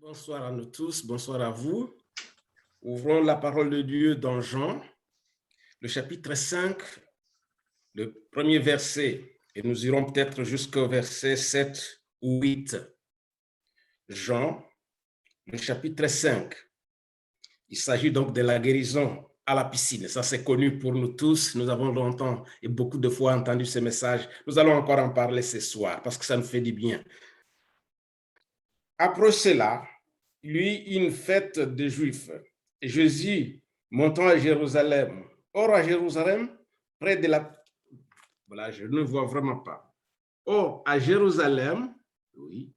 Bonsoir à nous tous, bonsoir à vous. Ouvrons la parole de Dieu dans Jean, le chapitre 5, le premier verset, et nous irons peut-être jusqu'au verset 7 ou 8. Jean, le chapitre 5. Il s'agit donc de la guérison à la piscine. Ça, c'est connu pour nous tous. Nous avons longtemps et beaucoup de fois entendu ce message. Nous allons encore en parler ce soir parce que ça nous fait du bien. Après cela, une fête des Juifs. Et Jésus montant à Jérusalem. Or, à Jérusalem, près de la... Voilà, je ne vois vraiment pas. Or, à Jérusalem, oui,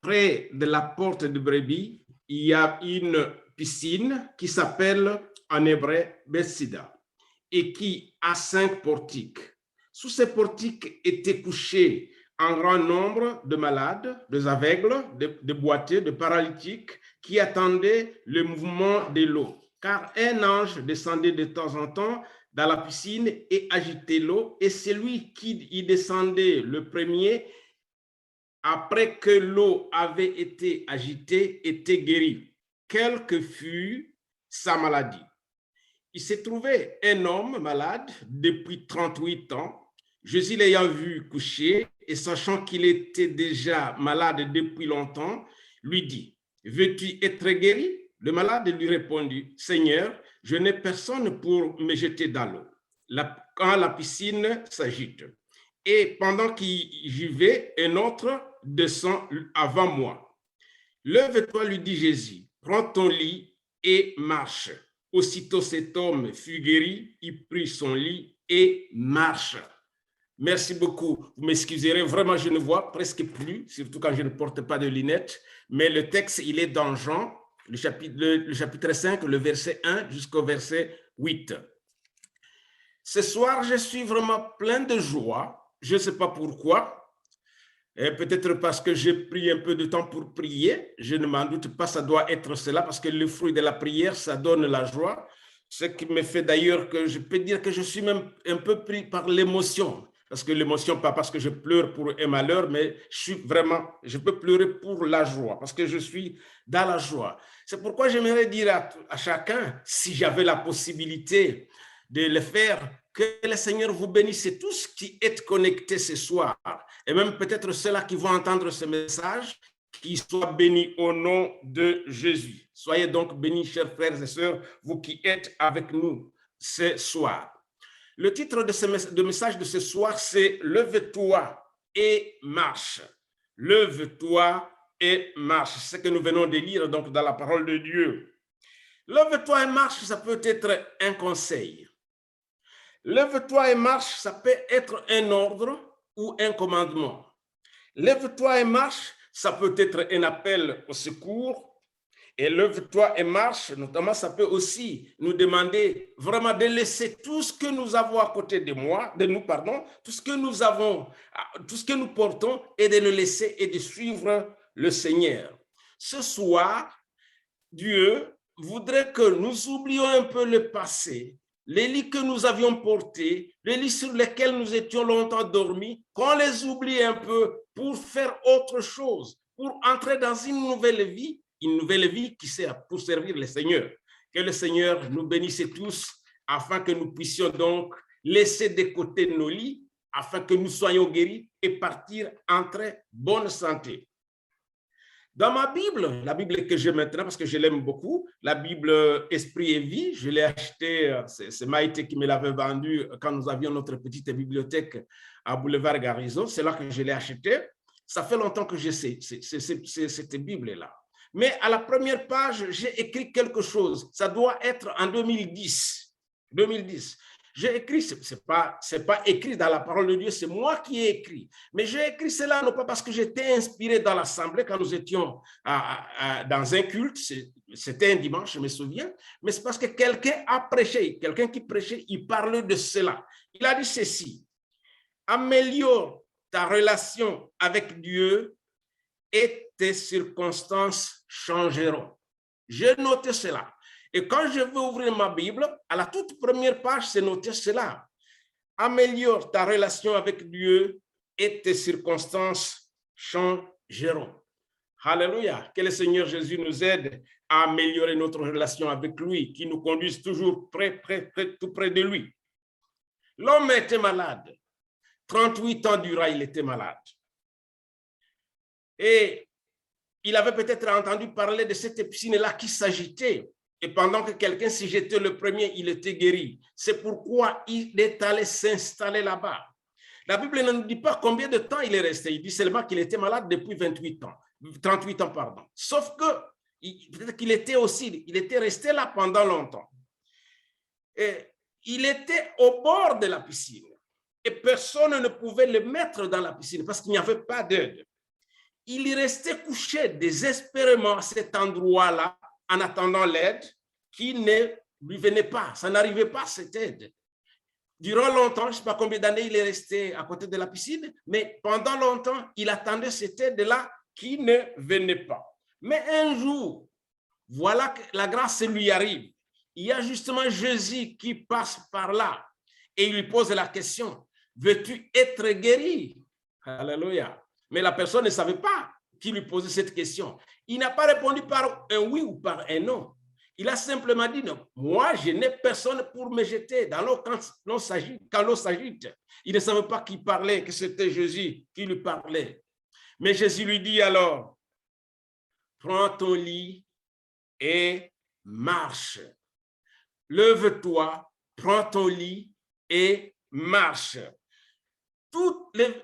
près de la porte de Brebis, il y a une piscine qui s'appelle en hébreu Bethsida et qui a 5 portiques. Sous ces portiques étaient couchés un grand nombre de malades, des aveugles, de boiteux, de paralytiques qui attendaient le mouvement de l'eau. Car un ange descendait de temps en temps dans la piscine et agitait l'eau, et celui qui y descendait le premier, après que l'eau avait été agitée, était guéri, quelle que fût sa maladie. Il s'est trouvé un homme malade depuis 38 ans. Jésus l'ayant vu coucher et sachant qu'il était déjà malade depuis longtemps, lui dit, « Veux-tu être guéri ?» Le malade lui répondit, « Seigneur, je n'ai personne pour me jeter dans l'eau quand la piscine s'agite. Et pendant qu'il j'y vais, un autre descend avant moi. Lève-toi, lui dit Jésus, prends ton lit et marche. » Aussitôt cet homme fut guéri, il prit son lit et marche. Merci beaucoup. Vous m'excuserez, vraiment, je ne vois presque plus, surtout quand je ne porte pas de lunettes. Mais le texte, il est dans Jean, le chapitre 5, le verset 1 jusqu'au verset 8. Ce soir, je suis vraiment plein de joie. Je ne sais pas pourquoi. Peut-être parce que j'ai pris un peu de temps pour prier. Je ne m'en doute pas, ça doit être cela, parce que le fruit de la prière, ça donne la joie. Ce qui me fait d'ailleurs que je peux dire que je suis même un peu pris par l'émotion. Parce que l'émotion, pas parce que je pleure pour un malheur, mais je peux pleurer pour la joie, parce que je suis dans la joie. C'est pourquoi j'aimerais dire à chacun, si j'avais la possibilité de le faire, que le Seigneur vous bénisse tous qui êtes connectés ce soir, et même peut-être ceux-là qui vont entendre ce message, qu'ils soient bénis au nom de Jésus. Soyez donc bénis, chers frères et sœurs, vous qui êtes avec nous ce soir. Le titre de message de ce soir, c'est « Lève-toi et marche ». Lève-toi et marche. C'est ce que nous venons de lire donc dans la parole de Dieu. Lève-toi et marche, ça peut être un conseil. Lève-toi et marche, ça peut être un ordre ou un commandement. Lève-toi et marche, ça peut être un appel au secours. Et lève-toi et marche, notamment, ça peut aussi nous demander vraiment de laisser tout ce que nous avons à côté de nous, tout ce que nous avons, tout ce que nous portons, et de le laisser et de suivre le Seigneur. Ce soir, Dieu voudrait que nous oublions un peu le passé, les lits que nous avions portés, les lits sur lesquels nous étions longtemps dormis, qu'on les oublie un peu pour faire autre chose, pour entrer dans une nouvelle vie qui sert pour servir le Seigneur. Que le Seigneur nous bénisse tous afin que nous puissions donc laisser de côté nos lits, afin que nous soyons guéris et partir en très bonne santé. Dans ma Bible, la Bible que j'ai maintenant, parce que je l'aime beaucoup, la Bible Esprit et Vie, je l'ai achetée, c'est Maïté qui me l'avait vendue quand nous avions notre petite bibliothèque à Boulevard Garrison, c'est là que je l'ai achetée. Ça fait longtemps que je sais, cette Bible-là. Mais à la première page, j'ai écrit quelque chose. Ça doit être en 2010. 2010. J'ai écrit, c'est pas écrit dans la parole de Dieu, c'est moi qui ai écrit. Mais j'ai écrit cela non pas parce que j'étais inspiré dans l'assemblée quand nous étions dans un culte, c'était un dimanche, je me souviens, mais c'est parce que quelqu'un a prêché, quelqu'un qui prêchait, il parlait de cela. Il a dit ceci: améliore ta relation avec Dieu et tes circonstances changeront. J'ai noté cela. Et quand je veux ouvrir ma Bible, à la toute première page, c'est noté cela. Améliore ta relation avec Dieu et tes circonstances changeront. Alléluia. Que le Seigneur Jésus nous aide à améliorer notre relation avec lui, qui nous conduise toujours tout près de lui. L'homme était malade. 38 ans durant, il était malade. Et il avait peut-être entendu parler de cette piscine-là qui s'agitait. Et pendant que quelqu'un s'y jetait le premier, il était guéri. C'est pourquoi il est allé s'installer là-bas. La Bible ne nous dit pas combien de temps il est resté. Il dit seulement qu'il était malade depuis 38 ans, pardon. Sauf que peut-être qu'il était aussi, il était resté là pendant longtemps. Et il était au bord de la piscine. Et personne ne pouvait le mettre dans la piscine parce qu'il n'y avait pas d'aide. Il y restait couché désespérément à cet endroit-là en attendant l'aide qui ne lui venait pas. Ça n'arrivait pas, cette aide. Durant longtemps, je ne sais pas combien d'années il est resté à côté de la piscine, mais pendant longtemps, il attendait cette aide-là qui ne venait pas. Mais un jour, voilà que la grâce lui arrive. Il y a justement Jésus qui passe par là et il lui pose la question, veux-tu être guéri? Alléluia. Mais la personne ne savait pas qui lui posait cette question. Il n'a pas répondu par un oui ou par un non. Il a simplement dit, non, moi, je n'ai personne pour me jeter dans l'eau quand l'eau s'agite. Il ne savait pas qui parlait, que c'était Jésus qui lui parlait. Mais Jésus lui dit alors, prends ton lit et marche. Lève-toi, prends ton lit et marche.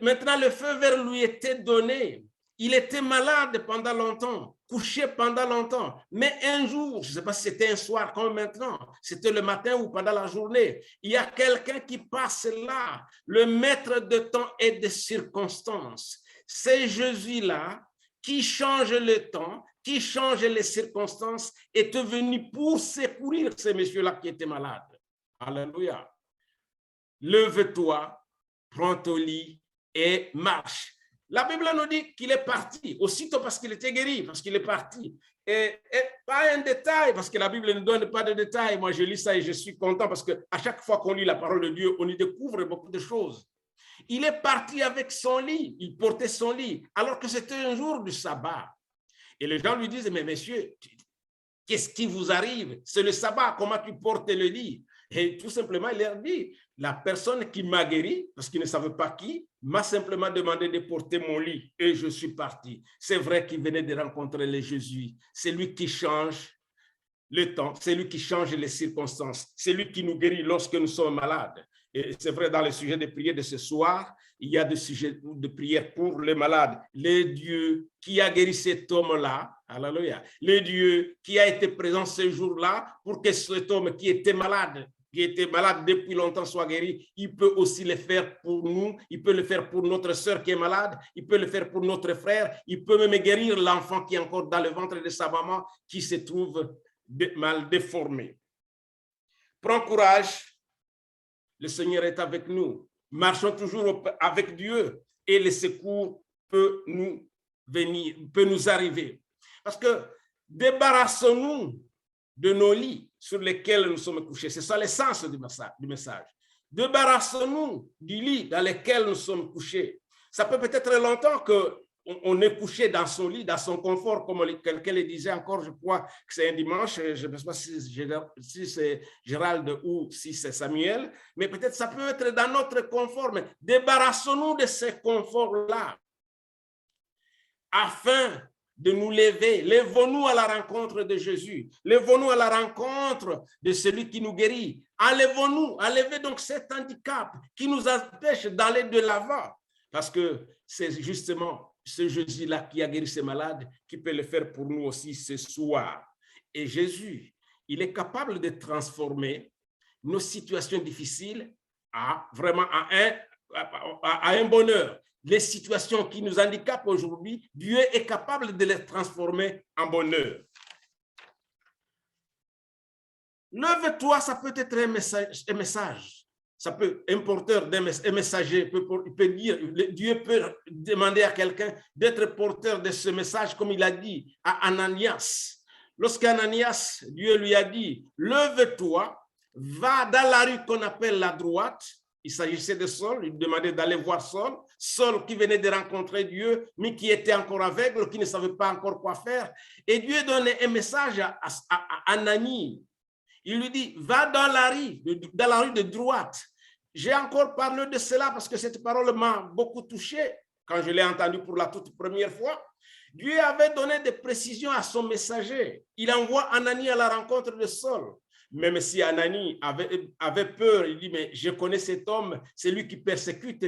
Maintenant, le feu vert lui était donné. Il était malade pendant longtemps, couché pendant longtemps. Mais un jour, je ne sais pas si c'était un soir comme maintenant, c'était le matin ou pendant la journée, il y a quelqu'un qui passe là, le maître de temps et de circonstances. C'est Jésus-là qui change le temps, qui change les circonstances, est venu pour secourir ces messieurs-là qui étaient malades. Alléluia. Lève-toi, prends ton lit et marche. La Bible nous dit qu'il est parti, aussitôt parce qu'il était guéri, parce qu'il est parti. Et pas un détail, parce que la Bible ne donne pas de détails. Moi, je lis ça et je suis content parce qu'à chaque fois qu'on lit la parole de Dieu, on y découvre beaucoup de choses. Il est parti avec son lit, il portait son lit, alors que c'était un jour du sabbat. Et les gens lui disent, mais monsieur, qu'est-ce qui vous arrive? C'est le sabbat, comment tu portes le lit? Et tout simplement, il leur dit, la personne qui m'a guéri, parce qu'il ne savait pas qui, m'a simplement demandé de porter mon lit et je suis parti. C'est vrai qu'il venait de rencontrer le Jésus. C'est lui qui change le temps, c'est lui qui change les circonstances, c'est lui qui nous guérit lorsque nous sommes malades. Et c'est vrai, dans le sujet de prière de ce soir, il y a des sujets de prière pour les malades. Le Dieu qui a guéri cet homme-là, alléluia, le Dieu qui a été présent ce jour-là pour que cet homme qui était malade depuis longtemps soit guéri, il peut aussi le faire pour nous, il peut le faire pour notre sœur qui est malade, il peut le faire pour notre frère, il peut même guérir l'enfant qui est encore dans le ventre de sa maman qui se trouve mal déformé. Prends courage, le Seigneur est avec nous. Marchons toujours avec Dieu et le secours peut nous venir, peut nous arriver. Parce que débarrassons-nous de nos lits sur lesquels nous sommes couchés. C'est ça l'essence du message. Débarrassons-nous du lit dans lequel nous sommes couchés. Ça peut être longtemps qu'on est couché dans son lit, dans son confort, comme quelqu'un le disait encore, je crois que c'est un dimanche, je ne sais pas si c'est Gérald ou si c'est Samuel, mais peut-être ça peut être dans notre confort, mais débarrassons-nous de ce confort-là afin de nous lever. Lèvons-nous à la rencontre de Jésus. Lèvons-nous à la rencontre de celui qui nous guérit. Enlevez donc cet handicap qui nous empêche d'aller de l'avant. Parce que c'est justement ce Jésus-là qui a guéri ces malades qui peut le faire pour nous aussi ce soir. Et Jésus, il est capable de transformer nos situations difficiles à un bonheur. Les situations qui nous handicapent aujourd'hui, Dieu est capable de les transformer en bonheur. Lève-toi, ça peut être un message. Ça peut un porteur, un messager, peut dire, Dieu peut demander à quelqu'un d'être porteur de ce message, comme il a dit à Ananias. Lorsqu'Ananias, Dieu lui a dit, lève-toi, va dans la rue qu'on appelle la droite. Il s'agissait de Saul, il demandait d'aller voir Saul. Saul qui venait de rencontrer Dieu, mais qui était encore aveugle, qui ne savait pas encore quoi faire. Et Dieu donnait un message à Ananie. Il lui dit, va dans la rue de droite. J'ai encore parlé de cela parce que cette parole m'a beaucoup touché quand je l'ai entendue pour la toute première fois. Dieu avait donné des précisions à son messager. Il envoie Ananie à la rencontre de Saul. Même si Ananie avait peur, il dit, mais je connais cet homme, c'est lui qui persécute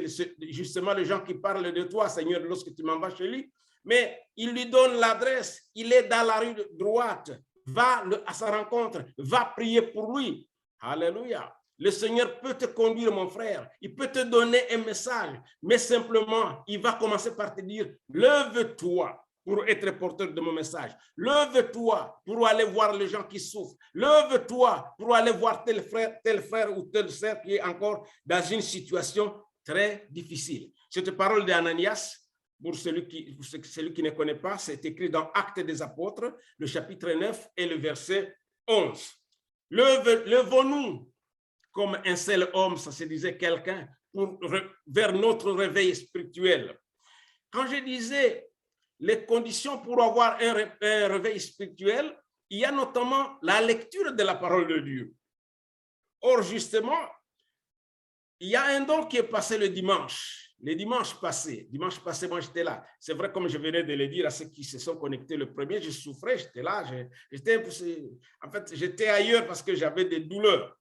justement les gens qui parlent de toi, Seigneur, lorsque tu m'envoies chez lui. Mais il lui donne l'adresse, il est dans la rue de droite, va à sa rencontre, va prier pour lui. Alléluia. Le Seigneur peut te conduire, mon frère, il peut te donner un message, mais simplement, il va commencer par te dire, lève-toi pour être porteur de mon message. Lève-toi pour aller voir les gens qui souffrent. Lève-toi pour aller voir tel frère ou telle sœur qui est encore dans une situation très difficile. Cette parole d'Ananias, pour celui qui ne connaît pas, c'est écrit dans Actes des Apôtres, le chapitre 9 et le verset 11. Levons-nous comme un seul homme, ça se disait quelqu'un, vers notre réveil spirituel. Quand je disais les conditions pour avoir un réveil spirituel, il y a notamment la lecture de la parole de Dieu. Or, justement, il y a un don qui est passé le dimanche passé, moi j'étais là. C'est vrai, comme je venais de le dire à ceux qui se sont connectés le premier, je souffrais, j'étais là, j'étais ailleurs parce que j'avais des douleurs.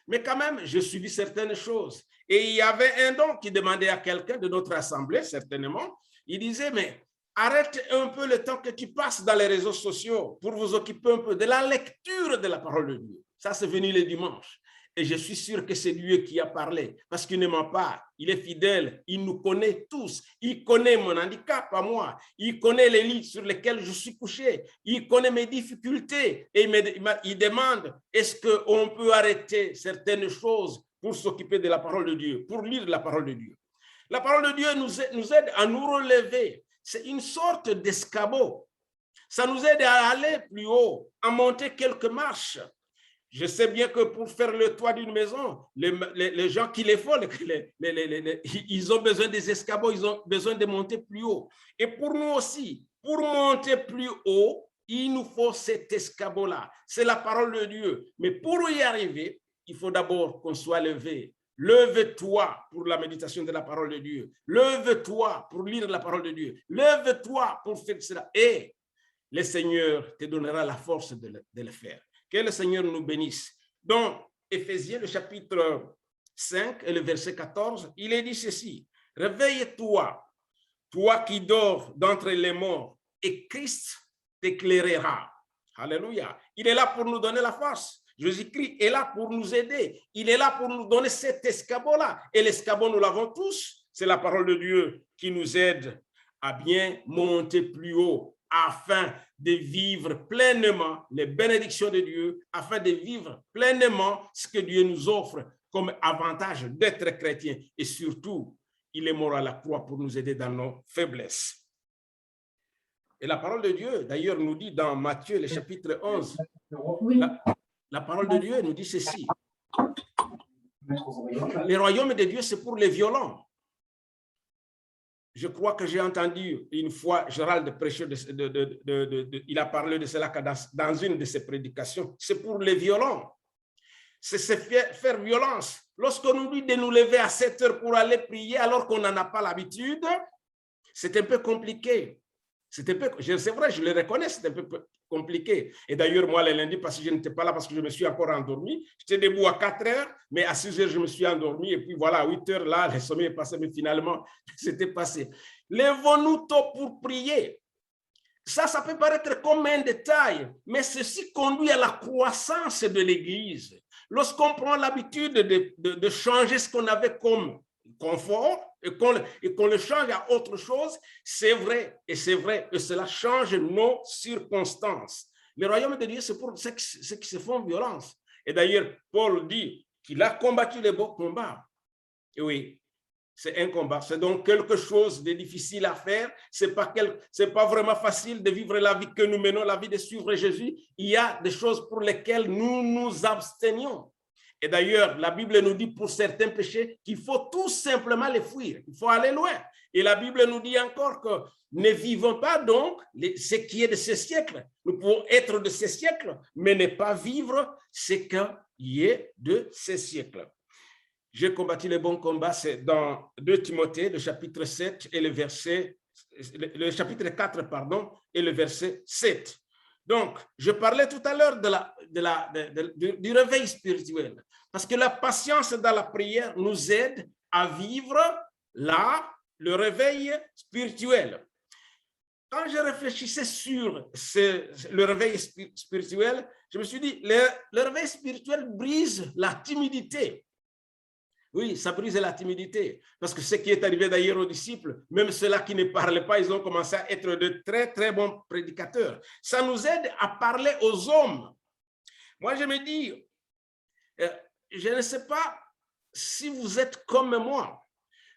Mais quand même, je suivis certaines choses. Et il y avait un don qui demandait à quelqu'un de notre assemblée, certainement, il disait, mais arrête un peu le temps que tu passes dans les réseaux sociaux pour vous occuper un peu de la lecture de la parole de Dieu. Ça, c'est venu le dimanche. Et je suis sûr que c'est Dieu qui a parlé parce qu'il ne ment pas. Il est fidèle. Il nous connaît tous. Il connaît mon handicap à moi. Il connaît les lits sur lesquels je suis couché. Il connaît mes difficultés. Et il demande, est-ce qu'on peut arrêter certaines choses pour s'occuper de la parole de Dieu, pour lire la parole de Dieu? La parole de Dieu nous aide à nous relever. C'est une sorte d'escabeau. Ça nous aide à aller plus haut, à monter quelques marches. Je sais bien que pour faire le toit d'une maison, les gens qui les font, ils ont besoin des escabeaux, ils ont besoin de monter plus haut. Et pour nous aussi, pour monter plus haut, il nous faut cet escabeau-là. C'est la parole de Dieu. Mais pour y arriver, il faut d'abord qu'on soit levé. Lève-toi pour la méditation de la parole de Dieu. Lève-toi pour lire la parole de Dieu. Lève-toi pour faire cela. Et le Seigneur te donnera la force de le faire. Que le Seigneur nous bénisse. Dans Éphésiens, le chapitre 5 et le verset 14, il est dit ceci. Réveille-toi, toi qui dors d'entre les morts, et Christ t'éclairera. Alléluia. Il est là pour nous donner la force. Jésus-Christ est là pour nous aider. Il est là pour nous donner cet escabeau-là. Et l'escabeau, nous l'avons tous. C'est la parole de Dieu qui nous aide à bien monter plus haut afin de vivre pleinement les bénédictions de Dieu, afin de vivre pleinement ce que Dieu nous offre comme avantage d'être chrétien. Et surtout, il est mort à la croix pour nous aider dans nos faiblesses. Et la parole de Dieu, d'ailleurs, nous dit dans Matthieu, le chapitre 11, la parole de Dieu nous dit ceci. Les royaumes de Dieu, c'est pour les violents. Je crois que j'ai entendu une fois Gérald prêcher, il a parlé de cela dans une de ses prédications. C'est pour les violents. C'est faire violence. Lorsqu'on nous dit de nous lever à 7 heures pour aller prier alors qu'on n'en a pas l'habitude, c'est un peu compliqué. C'est vrai, je le reconnais, c'est un peu compliqué. Et d'ailleurs, moi, le lundi, parce que je n'étais pas là, parce que je me suis encore endormi, j'étais debout à 4 heures, mais à 6 heures, je me suis endormi. Et puis voilà, à 8 heures, là, le sommeil est passé, mais finalement, c'était passé. Lèvons-nous tôt pour prier. Ça peut paraître comme un détail, mais ceci conduit à la croissance de l'Église. Lorsqu'on prend l'habitude de changer ce qu'on avait comme confort, et qu'on le change à autre chose, c'est vrai, et cela change nos circonstances. Le royaume de Dieu, c'est pour ceux qui se font violence. Et d'ailleurs, Paul dit qu'il a combattu les beaux combats. Et oui, c'est un combat. C'est donc quelque chose de difficile à faire. C'est pas vraiment facile de vivre la vie que nous menons, la vie de suivre Jésus. Il y a des choses pour lesquelles nous nous abstenions. Et d'ailleurs, la Bible nous dit pour certains péchés qu'il faut tout simplement les fuir. Il faut aller loin. Et la Bible nous dit encore que ne vivons pas donc ce qui est de ce siècle. Nous pouvons être de ce siècle, mais ne pas vivre ce qui est de ce siècle. J'ai combattu le bon combat, c'est dans 2 Timothée, le chapitre 7 et le chapitre 4, pardon, et le verset 7. Donc, je parlais tout à l'heure du réveil spirituel, parce que la patience dans la prière nous aide à vivre le réveil spirituel. Quand je réfléchissais sur le réveil spirituel, je me suis dit, le réveil spirituel brise la timidité. Oui, ça brise la timidité. Parce que ce qui est arrivé d'ailleurs aux disciples, même ceux-là qui ne parlaient pas, ils ont commencé à être de très, très bons prédicateurs. Ça nous aide à parler aux hommes. Moi, je me dis, je ne sais pas si vous êtes comme moi,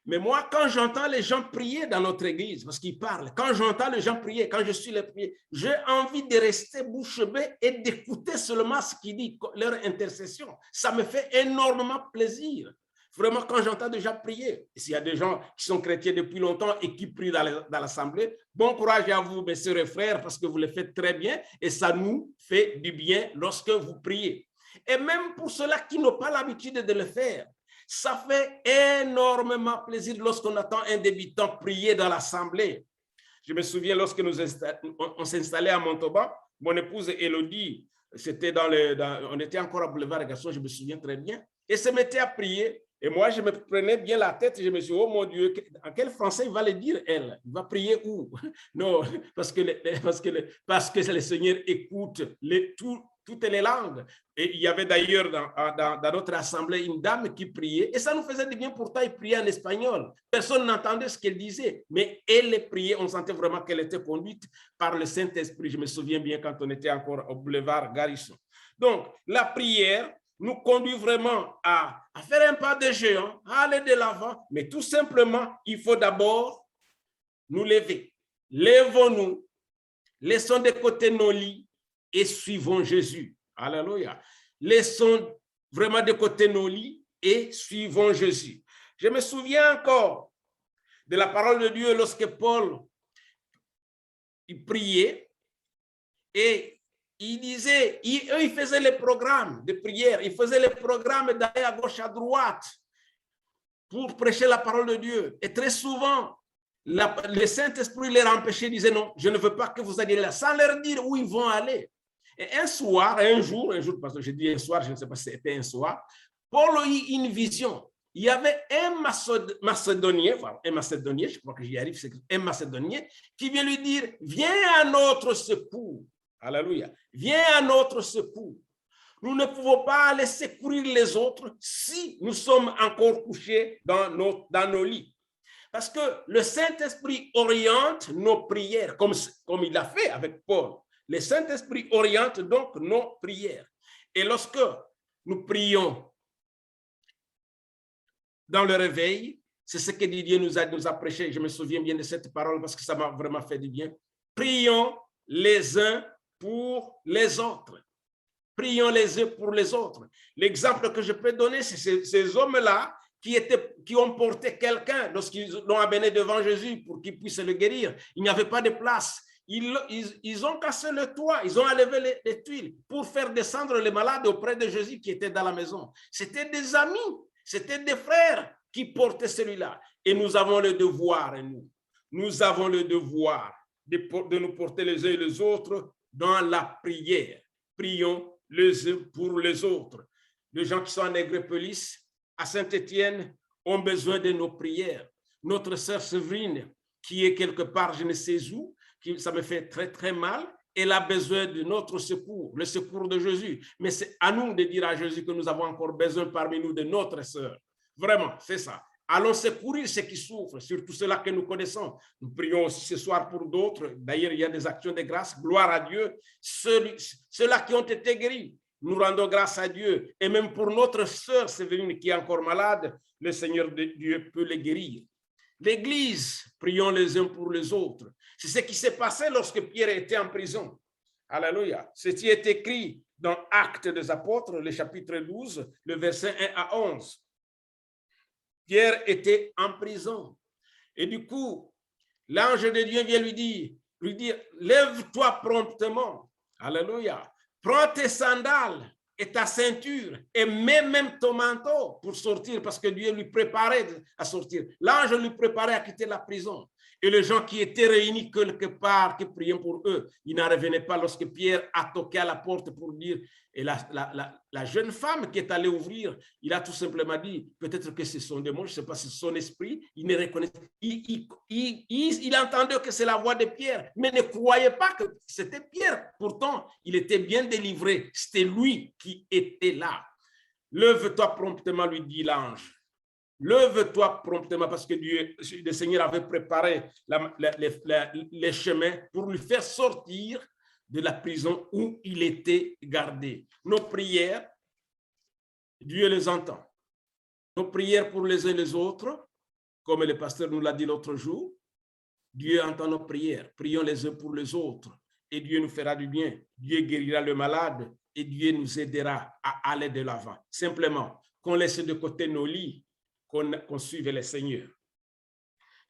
mais moi, quand j'entends les gens prier dans notre église, parce qu'ils parlent, quand j'entends les gens prier, quand je suis les prier, j'ai envie de rester bouche bée et d'écouter seulement ce qu'ils disent, leur intercession. Ça me fait énormément plaisir. Vraiment, quand j'entends déjà prier, s'il y a des gens qui sont chrétiens depuis longtemps et qui prient dans l'assemblée, bon courage à vous, mes sœurs et frères, parce que vous le faites très bien et ça nous fait du bien lorsque vous priez. Et même pour ceux-là qui n'ont pas l'habitude de le faire, ça fait énormément plaisir lorsqu'on attend un débutant prier dans l'assemblée. Je me souviens lorsque on s'installait à Montauban, mon épouse Élodie, on était encore à Boulevard Gaston, je me souviens très bien, et se mettait à prier. Et moi, je me prenais bien la tête et je me suis dit, oh mon Dieu, en quel français il va le dire, elle? Il va prier où? Non, parce que le Seigneur écoute toutes les langues. Et il y avait d'ailleurs dans notre assemblée une dame qui priait et ça nous faisait du bien. Pourtant, elle priait en espagnol. Personne n'entendait ce qu'elle disait, mais elle priait. On sentait vraiment qu'elle était conduite par le Saint-Esprit. Je me souviens bien quand on était encore au boulevard Garrison. Donc, la prière nous conduit vraiment à faire un pas de géant, à aller de l'avant, mais tout simplement, il faut d'abord nous lever. Lèvons-nous, laissons de côté nos lits et suivons Jésus. Alléluia. Laissons vraiment de côté nos lits et suivons Jésus. Je me souviens encore de la parole de Dieu lorsque Paul il priait et il disait, il faisait les programmes de prière, il faisait les programmes d'aller à gauche, à droite pour prêcher la parole de Dieu. Et très souvent, le Saint-Esprit les empêchait, disait non, je ne veux pas que vous alliez là, sans leur dire où ils vont aller. Et un jour, parce que je dis un soir, je ne sais pas si c'était un soir, Paul a eu une vision. Il y avait un Macédonien, je crois que j'y arrive, c'est un Macédonien, qui vient lui dire, viens à notre secours. Alléluia. Viens à notre secours. Nous ne pouvons pas aller secourir les autres si nous sommes encore couchés dans nos lits. Parce que le Saint-Esprit oriente nos prières, comme il l'a fait avec Paul. Le Saint-Esprit oriente donc nos prières. Et lorsque nous prions dans le réveil, c'est ce que Didier nous a prêché. Je me souviens bien de cette parole parce que ça m'a vraiment fait du bien. Prions les uns pour les autres. Prions les uns pour les autres. L'exemple que je peux donner, c'est ces hommes-là qui ont porté quelqu'un lorsqu'ils l'ont amené devant Jésus pour qu'il puisse le guérir. Il n'y avait pas de place. Ils ont cassé le toit, ils ont enlevé les tuiles pour faire descendre les malades auprès de Jésus qui était dans la maison. C'était des amis, c'était des frères qui portaient celui-là. Et nous avons le devoir, nous avons le devoir de nous porter les uns et les autres dans la prière. Prions les uns pour les autres. Les gens qui sont à Nègrepelisse, à Saint-Étienne, ont besoin de nos prières. Notre sœur Séverine, qui est quelque part, je ne sais où, ça me fait très, très mal, elle a besoin de notre secours, le secours de Jésus. Mais c'est à nous de dire à Jésus que nous avons encore besoin parmi nous de notre sœur. Vraiment, c'est ça. Allons secourir ceux qui souffrent, surtout ceux-là que nous connaissons. Nous prions aussi ce soir pour d'autres. D'ailleurs, il y a des actions de grâce. Gloire à Dieu. Ceux-là qui ont été guéris, nous rendons grâce à Dieu. Et même pour notre sœur Séverine qui est encore malade, le Seigneur de Dieu peut les guérir. L'Église, prions les uns pour les autres. C'est ce qui s'est passé lorsque Pierre était en prison. Alléluia. Ceci est écrit dans Actes des Apôtres, le chapitre 12, le verset 1 à 11. Pierre était en prison. Et du coup, l'ange de Dieu vient lui dire, lève-toi promptement. Alléluia. Prends tes sandales et ta ceinture et mets même ton manteau pour sortir parce que Dieu lui préparait à sortir. L'ange lui préparait à quitter la prison. Et les gens qui étaient réunis quelque part, qui priaient pour eux, ils n'en revenaient pas lorsque Pierre a toqué à la porte pour dire, et la jeune femme qui est allée ouvrir, il a tout simplement dit, peut-être que c'est son démon, je ne sais pas si c'est son esprit, il ne reconnaît pas. Il entendait que c'est la voix de Pierre, mais ne croyait pas que c'était Pierre. Pourtant, il était bien délivré. C'était lui qui était là. Lève-toi promptement, lui dit l'ange. Lève-toi promptement parce que Dieu, le Seigneur avait préparé les chemins pour lui faire sortir de la prison où il était gardé. Nos prières, Dieu les entend. Nos prières pour les uns et les autres, comme le pasteur nous l'a dit l'autre jour, Dieu entend nos prières. Prions les uns pour les autres et Dieu nous fera du bien. Dieu guérira le malade et Dieu nous aidera à aller de l'avant. Simplement, qu'on laisse de côté nos lits, qu'on suive le Seigneur.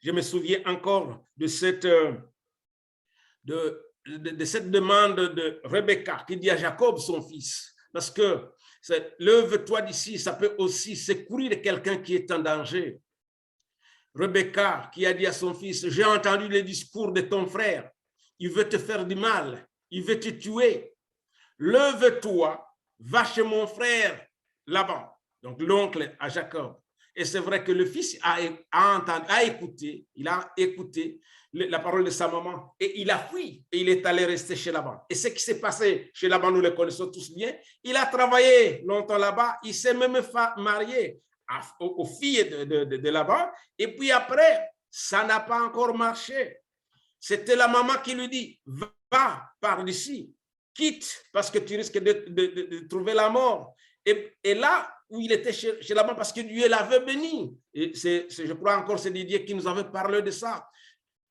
Je me souviens encore de cette demande de Rebecca qui dit à Jacob, son fils, parce que lève-toi d'ici, ça peut aussi secourir de quelqu'un qui est en danger. Rebecca qui a dit à son fils, j'ai entendu les discours de ton frère, il veut te faire du mal, il veut te tuer. Lève-toi, va chez mon frère Laban, donc l'oncle à Jacob. Et c'est vrai que le fils a écouté la parole de sa maman et il a fui et il est allé rester chez Laban. Et ce qui s'est passé chez Laban, nous le connaissons tous bien. Il a travaillé longtemps là-bas, il s'est même marié aux filles de Laban. Et puis après, ça n'a pas encore marché. C'était la maman qui lui dit, va par d'ici, quitte parce que tu risques de trouver la mort. Et là où il était chez Laban, parce que Dieu l'avait béni. Et je crois encore, c'est Didier qui nous avait parlé de ça.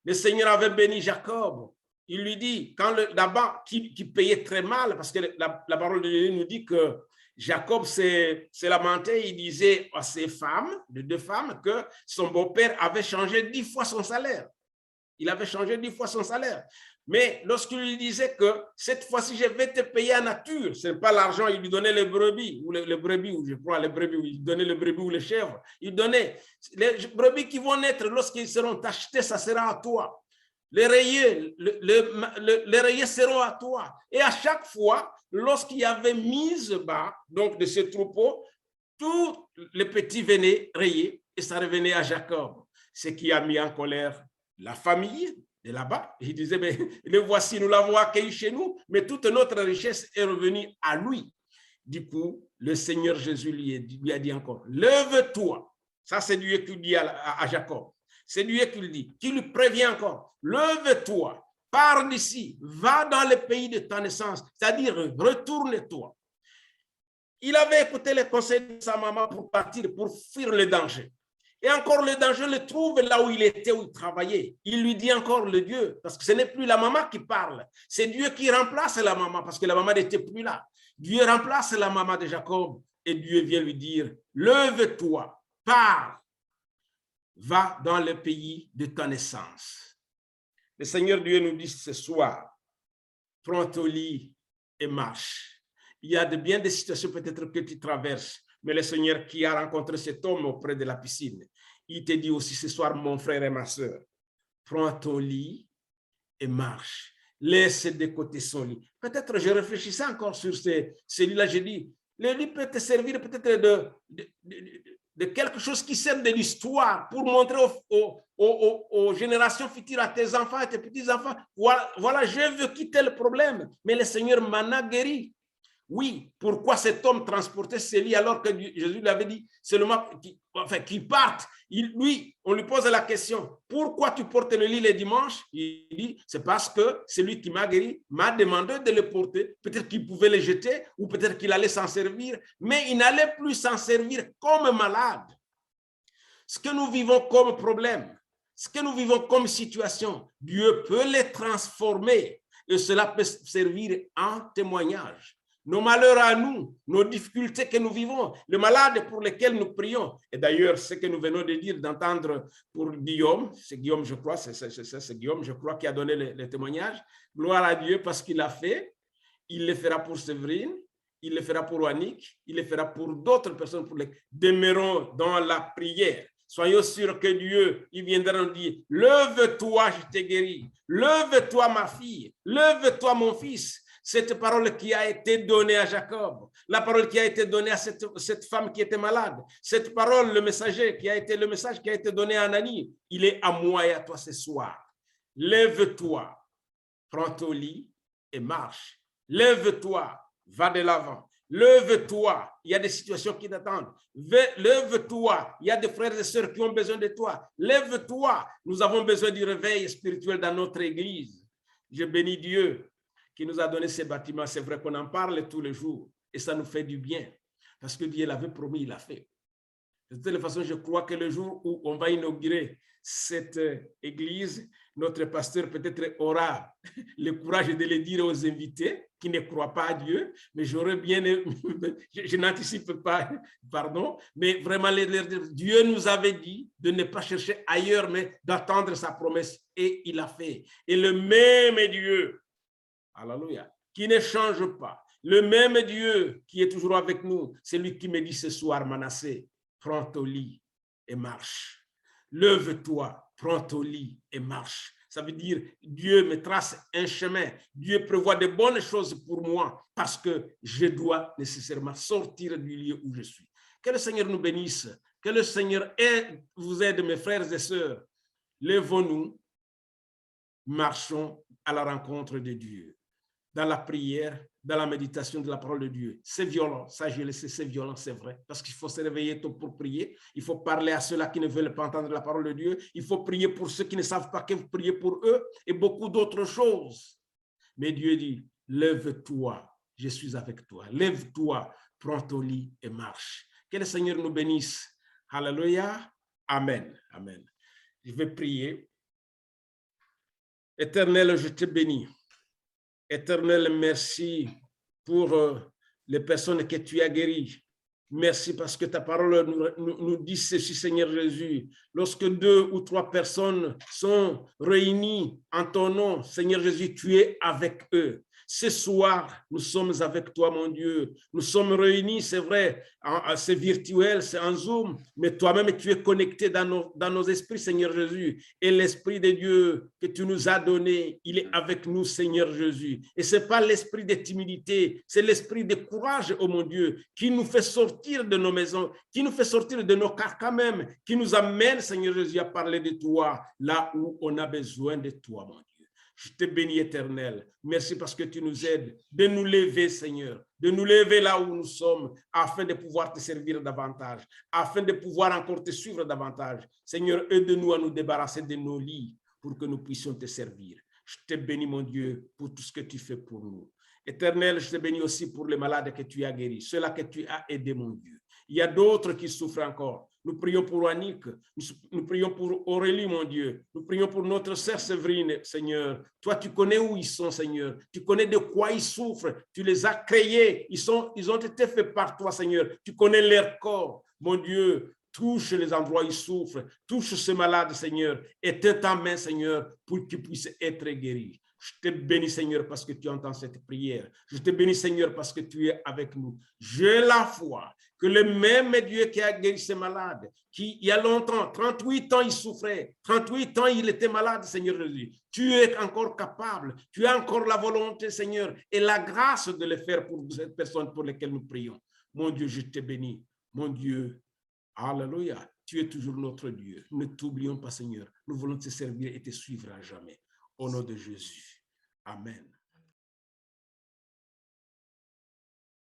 Le Seigneur avait béni Jacob. Il lui dit, quand Laban, qui payait très mal, parce que la parole de Dieu nous dit que Jacob s'est lamenté, il disait à ses femmes, de 2 femmes, que son beau-père avait changé 10 fois son salaire. Il avait changé 10 fois son salaire. Mais lorsqu'il lui disait que cette fois-ci, je vais te payer en nature, ce n'est pas l'argent, il lui donnait les brebis, ou les brebis, ou je crois les brebis, il donnait les brebis ou les chèvres. Il donnait les brebis qui vont naître lorsqu'ils seront achetés, ça sera à toi. Les rayés, les rayés seront à toi. Et à chaque fois, lorsqu'il y avait mise bas, donc de ce troupeau, tous les petits venaient rayer et ça revenait à Jacob. Ce qui a mis en colère la famille de là-bas. Il disait, mais le voici, nous l'avons accueilli chez nous, mais toute notre richesse est revenue à lui. Du coup, le Seigneur Jésus lui a dit encore, lève-toi. Ça, c'est Dieu qui dit à Jacob. C'est Dieu qui lui dit, qui lui prévient encore, lève-toi, pars d'ici, va dans le pays de ta naissance, c'est-à-dire retourne-toi. Il avait écouté les conseils de sa maman pour partir, pour fuir le danger. Et encore le danger le trouve là où il était, où il travaillait. Il lui dit encore le Dieu, parce que ce n'est plus la maman qui parle, c'est Dieu qui remplace la maman, parce que la maman n'était plus là. Dieu remplace la maman de Jacob et Dieu vient lui dire, lève-toi, pars, va dans le pays de ta naissance. Le Seigneur Dieu nous dit ce soir, prends ton lit et marche. Il y a bien des situations peut-être que tu traverses, mais le Seigneur qui a rencontré cet homme auprès de la piscine, il te dit aussi ce soir, mon frère et ma soeur, prends ton lit et marche. Laisse de côté son lit. Peut-être je réfléchissais encore sur ce lit-là, je dis, le lit peut te servir peut-être de quelque chose qui sert de l'histoire pour montrer aux générations futures, à tes enfants, à tes petits-enfants, voilà, j'ai vécu tel problème, mais le Seigneur m'en a guéri. Oui, pourquoi cet homme transportait ses lits alors que Jésus lui avait dit seulement qu'il parte. Lui, on lui pose la question, pourquoi tu portes le lit les dimanches? Il dit, c'est parce que celui qui m'a guéri m'a demandé de le porter. Peut-être qu'il pouvait le jeter ou peut-être qu'il allait s'en servir, mais il n'allait plus s'en servir comme malade. Ce que nous vivons comme problème, ce que nous vivons comme situation, Dieu peut les transformer et cela peut servir en témoignage. nos malheurs à nous, nos difficultés que nous vivons, les malades pour lesquels nous prions. Et d'ailleurs, ce que nous venons de dire, d'entendre pour Guillaume, c'est Guillaume, je crois, c'est Guillaume, je crois, qui a donné le témoignage. Gloire à Dieu parce qu'il l'a fait. Il le fera pour Séverine, il le fera pour Annick, il le fera pour d'autres personnes. Demeurons dans la prière. Soyons sûrs que Dieu, il viendra nous dire, lève-toi, je t'ai guéri. Lève-toi, ma fille. Lève-toi, mon fils. Cette parole qui a été donnée à Jacob, la parole qui a été donnée à cette femme qui était malade, cette parole, le message qui a été donné à Ananie, il est à moi et à toi ce soir. Lève-toi, prends ton lit et marche. Lève-toi, va de l'avant. Lève-toi, il y a des situations qui t'attendent. Lève-toi, il y a des frères et sœurs qui ont besoin de toi. Lève-toi, nous avons besoin du réveil spirituel dans notre église. Je bénis Dieu qui nous a donné ces bâtiments. C'est vrai qu'on en parle tous les jours et ça nous fait du bien parce que Dieu l'avait promis, il l'a fait. De toute façon, je crois que le jour où on va inaugurer cette église, notre pasteur peut-être aura le courage de le dire aux invités qui ne croient pas à Dieu, mais j'aurais bien, je n'anticipe pas, pardon, mais vraiment, Dieu nous avait dit de ne pas chercher ailleurs, mais d'attendre sa promesse et il a fait. Et le même Dieu, alléluia, qui ne change pas, le même Dieu qui est toujours avec nous, c'est lui qui me dit ce soir, Manassé, prends ton lit et marche. Lève-toi, prends ton lit et marche. Ça veut dire, Dieu me trace un chemin. Dieu prévoit de bonnes choses pour moi parce que je dois nécessairement sortir du lieu où je suis. Que le Seigneur nous bénisse. Que le Seigneur vous aide, mes frères et sœurs. Lèvons-nous, marchons à la rencontre de Dieu. Dans la prière, dans la méditation de la parole de Dieu. C'est violent, ça je le sais, c'est violent, c'est vrai, parce qu'il faut se réveiller tôt pour prier, il faut parler à ceux-là qui ne veulent pas entendre la parole de Dieu, il faut prier pour ceux qui ne savent pas que vous priez pour eux, et beaucoup d'autres choses. Mais Dieu dit, lève-toi, je suis avec toi, lève-toi, prends ton lit et marche. Que le Seigneur nous bénisse. Alléluia, amen, amen. Je vais prier. Éternel, je te bénis. Éternel, merci pour les personnes que tu as guéries. Merci parce que ta parole nous dit ceci, Seigneur Jésus. Lorsque 2 ou 3 personnes sont réunies en ton nom, Seigneur Jésus, tu es avec eux. Ce soir, nous sommes avec toi, mon Dieu. Nous sommes réunis, c'est vrai, c'est virtuel, c'est en Zoom, mais toi-même, tu es connecté dans nos esprits, Seigneur Jésus. Et l'Esprit de Dieu que tu nous as donné, il est avec nous, Seigneur Jésus. Et ce n'est pas l'esprit de timidité, c'est l'esprit de courage, oh mon Dieu, qui nous fait sortir de nos maisons, qui nous fait sortir de nos carcans même, qui nous amène, Seigneur Jésus, à parler de toi, là où on a besoin de toi, mon Dieu. Je te bénis, Éternel. Merci parce que tu nous aides de nous lever, Seigneur, de nous lever là où nous sommes, afin de pouvoir te servir davantage, afin de pouvoir encore te suivre davantage. Seigneur, aide-nous à nous débarrasser de nos lits pour que nous puissions te servir. Je te bénis, mon Dieu, pour tout ce que tu fais pour nous. Éternel, je te bénis aussi pour les malades que tu as guéris, ceux-là que tu as aidés, mon Dieu. Il y a d'autres qui souffrent encore. Nous prions pour Annick, nous prions pour Aurélie, mon Dieu. Nous prions pour notre sœur Séverine, Seigneur. Toi, tu connais où ils sont, Seigneur. Tu connais de quoi ils souffrent. Tu les as créés. Ils ont été faits par toi, Seigneur. Tu connais leur corps, mon Dieu. Touche les endroits où ils souffrent. Touche ces malades, Seigneur. Éteins ta main, Seigneur, pour qu'ils puissent être guéris. Je te bénis, Seigneur, parce que tu entends cette prière. Je te bénis, Seigneur, parce que tu es avec nous. J'ai la foi que le même Dieu qui a guéri ces malades, qui il y a longtemps, 38 ans, il souffrait, 38 ans, il était malade, Seigneur Jésus. Tu es encore capable, tu as encore la volonté, Seigneur, et la grâce de le faire pour cette personne pour laquelle nous prions. Mon Dieu, je te bénis. Mon Dieu, alléluia, tu es toujours notre Dieu. Ne t'oublions pas, Seigneur. Nous voulons te servir et te suivre à jamais. Au nom de Jésus. Amen.